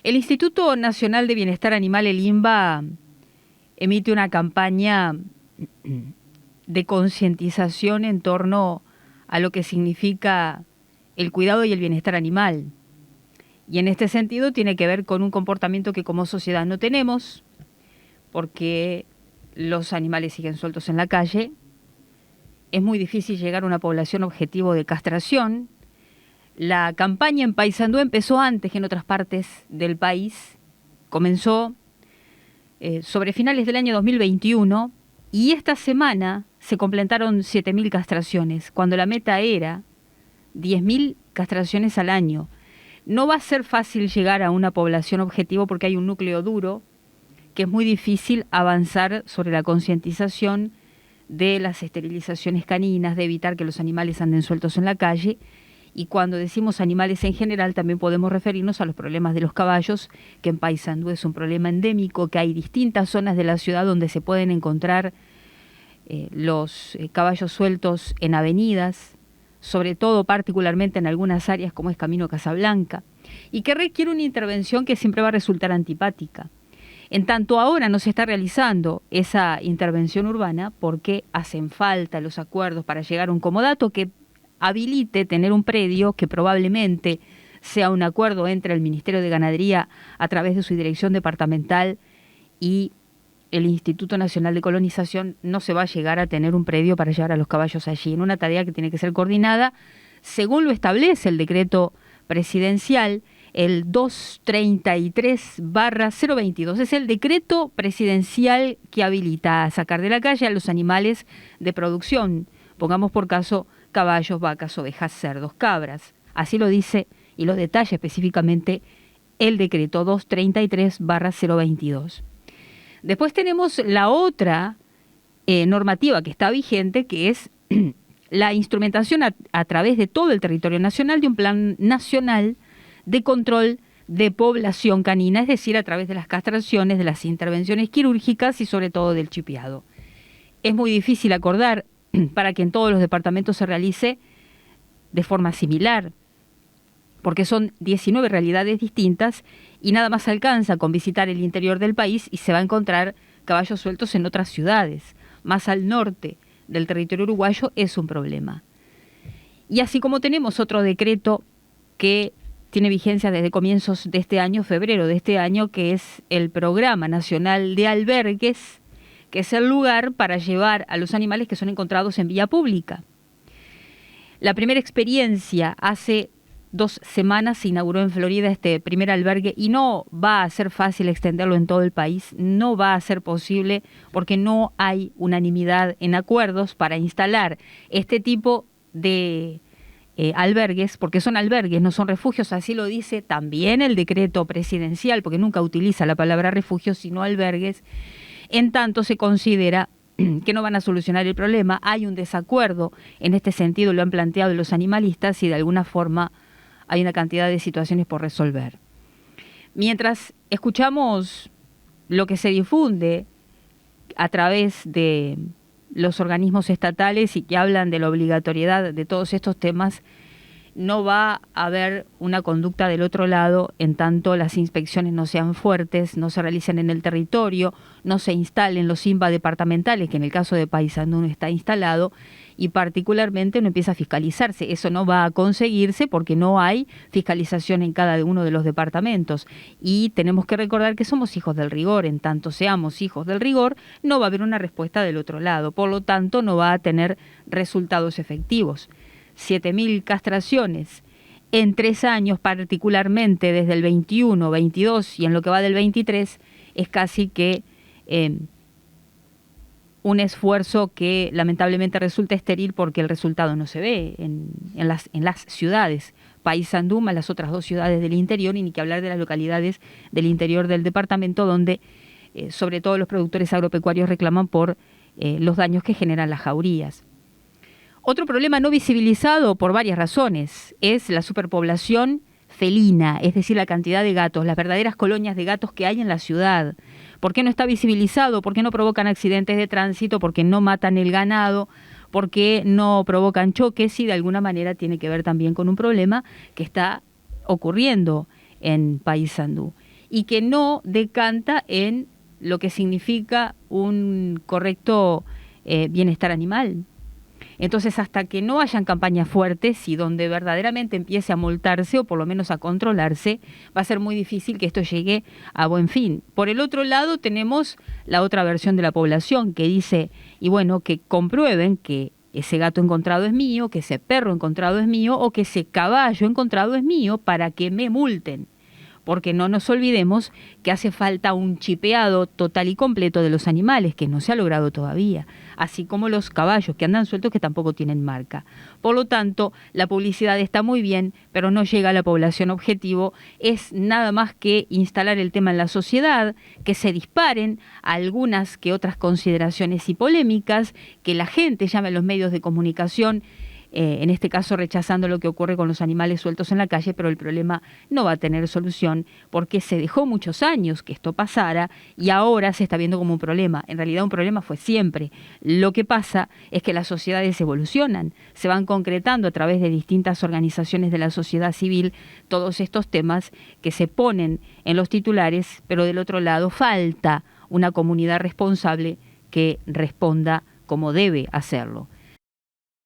El Instituto Nacional de Bienestar Animal, el INBA, emite una campaña de concientización en torno a lo que significa el cuidado y el bienestar animal. Y en este sentido tiene que ver con un comportamiento que como sociedad no tenemos, porque los animales siguen sueltos en la calle. Es muy difícil llegar a una población objetivo de castración. La campaña en Paysandú empezó antes que en otras partes del país. Comenzó sobre finales del año 2021 y esta semana se completaron 7.000 castraciones, cuando la meta era 10.000 castraciones al año. No va a ser fácil llegar a una población objetivo porque hay un núcleo duro que es muy difícil avanzar sobre la concientización de las esterilizaciones caninas, de evitar que los animales anden sueltos en la calle. Y cuando decimos animales en general, también podemos referirnos a los problemas de los caballos, que en Paysandú es un problema endémico, que hay distintas zonas de la ciudad donde se pueden encontrar los caballos sueltos en avenidas, sobre todo particularmente en algunas áreas como es Camino Casablanca, y que requiere una intervención que siempre va a resultar antipática. En tanto ahora no se está realizando esa intervención urbana porque hacen falta los acuerdos para llegar a un comodato que habilite tener un predio que probablemente sea un acuerdo entre el Ministerio de Ganadería a través de su dirección departamental y el Instituto Nacional de Colonización. No se va a llegar a tener un predio para llevar a los caballos allí, en una tarea que tiene que ser coordinada según lo establece el decreto presidencial, el 233/022. Es el decreto presidencial que habilita a sacar de la calle a los animales de producción, pongamos por caso caballos, vacas, ovejas, cerdos, cabras. Así lo dice y lo detalla específicamente el decreto 233/022. Después tenemos la otra normativa que está vigente, que es la instrumentación a través de todo el territorio nacional de un plan nacional de control de población canina, es decir, a través de las castraciones, de las intervenciones quirúrgicas y sobre todo del chipeado. Es muy difícil acordar para que en todos los departamentos se realice de forma similar, porque son 19 realidades distintas y nada más alcanza con visitar el interior del país y se va a encontrar caballos sueltos en otras ciudades. Más al norte del territorio uruguayo es un problema. Y así como tenemos otro decreto que tiene vigencia desde comienzos de este año, febrero de este año, que es el Programa Nacional de Albergues, que es el lugar para llevar a los animales que son encontrados en vía pública. La primera experiencia hace 2 semanas se inauguró en Florida este primer albergue y no va a ser fácil extenderlo en todo el país, no va a ser posible porque no hay unanimidad en acuerdos para instalar este tipo de albergues, porque son albergues, no son refugios, así lo dice también el decreto presidencial, porque nunca utiliza la palabra refugio, sino albergues. En tanto se considera que no van a solucionar el problema, hay un desacuerdo en este sentido, lo han planteado los animalistas y de alguna forma hay una cantidad de situaciones por resolver. Mientras escuchamos lo que se difunde a través de los organismos estatales y que hablan de la obligatoriedad de todos estos temas, no va a haber una conducta del otro lado en tanto las inspecciones no sean fuertes, no se realicen en el territorio, no se instalen los INBA departamentales, que en el caso de Paysandú no está instalado, y particularmente no empieza a fiscalizarse. Eso no va a conseguirse porque no hay fiscalización en cada uno de los departamentos. Y tenemos que recordar que somos hijos del rigor. En tanto seamos hijos del rigor, no va a haber una respuesta del otro lado. Por lo tanto, no va a tener resultados efectivos. 7.000 castraciones en 3 años, particularmente desde el 21, 22 y en lo que va del 23, es casi que un esfuerzo que lamentablemente resulta estéril porque el resultado no se ve en las ciudades. Paysandú más las otras 2 ciudades del interior, y ni que hablar de las localidades del interior del departamento donde sobre todo los productores agropecuarios reclaman por los daños que generan las jaurías. Otro problema no visibilizado por varias razones es la superpoblación felina, es decir, la cantidad de gatos, las verdaderas colonias de gatos que hay en la ciudad. ¿Por qué no está visibilizado? ¿Por qué no provocan accidentes de tránsito? ¿Por qué no matan el ganado? ¿Por qué no provocan choques? Y de alguna manera tiene que ver también con un problema que está ocurriendo en Paysandú y que no decanta en lo que significa un correcto bienestar animal. Entonces, hasta que no hayan campañas fuertes y donde verdaderamente empiece a multarse o por lo menos a controlarse, va a ser muy difícil que esto llegue a buen fin. Por el otro lado, tenemos la otra versión de la población que dice, y bueno, que comprueben que ese gato encontrado es mío, que ese perro encontrado es mío o que ese caballo encontrado es mío para que me multen. Porque no nos olvidemos que hace falta un chipeado total y completo de los animales, que no se ha logrado todavía, así como los caballos que andan sueltos que tampoco tienen marca. Por lo tanto, la publicidad está muy bien, pero no llega a la población objetivo, es nada más que instalar el tema en la sociedad, que se disparen algunas que otras consideraciones y polémicas, que la gente llame a los medios de comunicación, en este caso rechazando lo que ocurre con los animales sueltos en la calle, pero el problema no va a tener solución porque se dejó muchos años que esto pasara y ahora se está viendo como un problema. En realidad un problema fue siempre. Lo que pasa es que las sociedades evolucionan, se van concretando a través de distintas organizaciones de la sociedad civil todos estos temas que se ponen en los titulares, pero del otro lado falta una comunidad responsable que responda como debe hacerlo.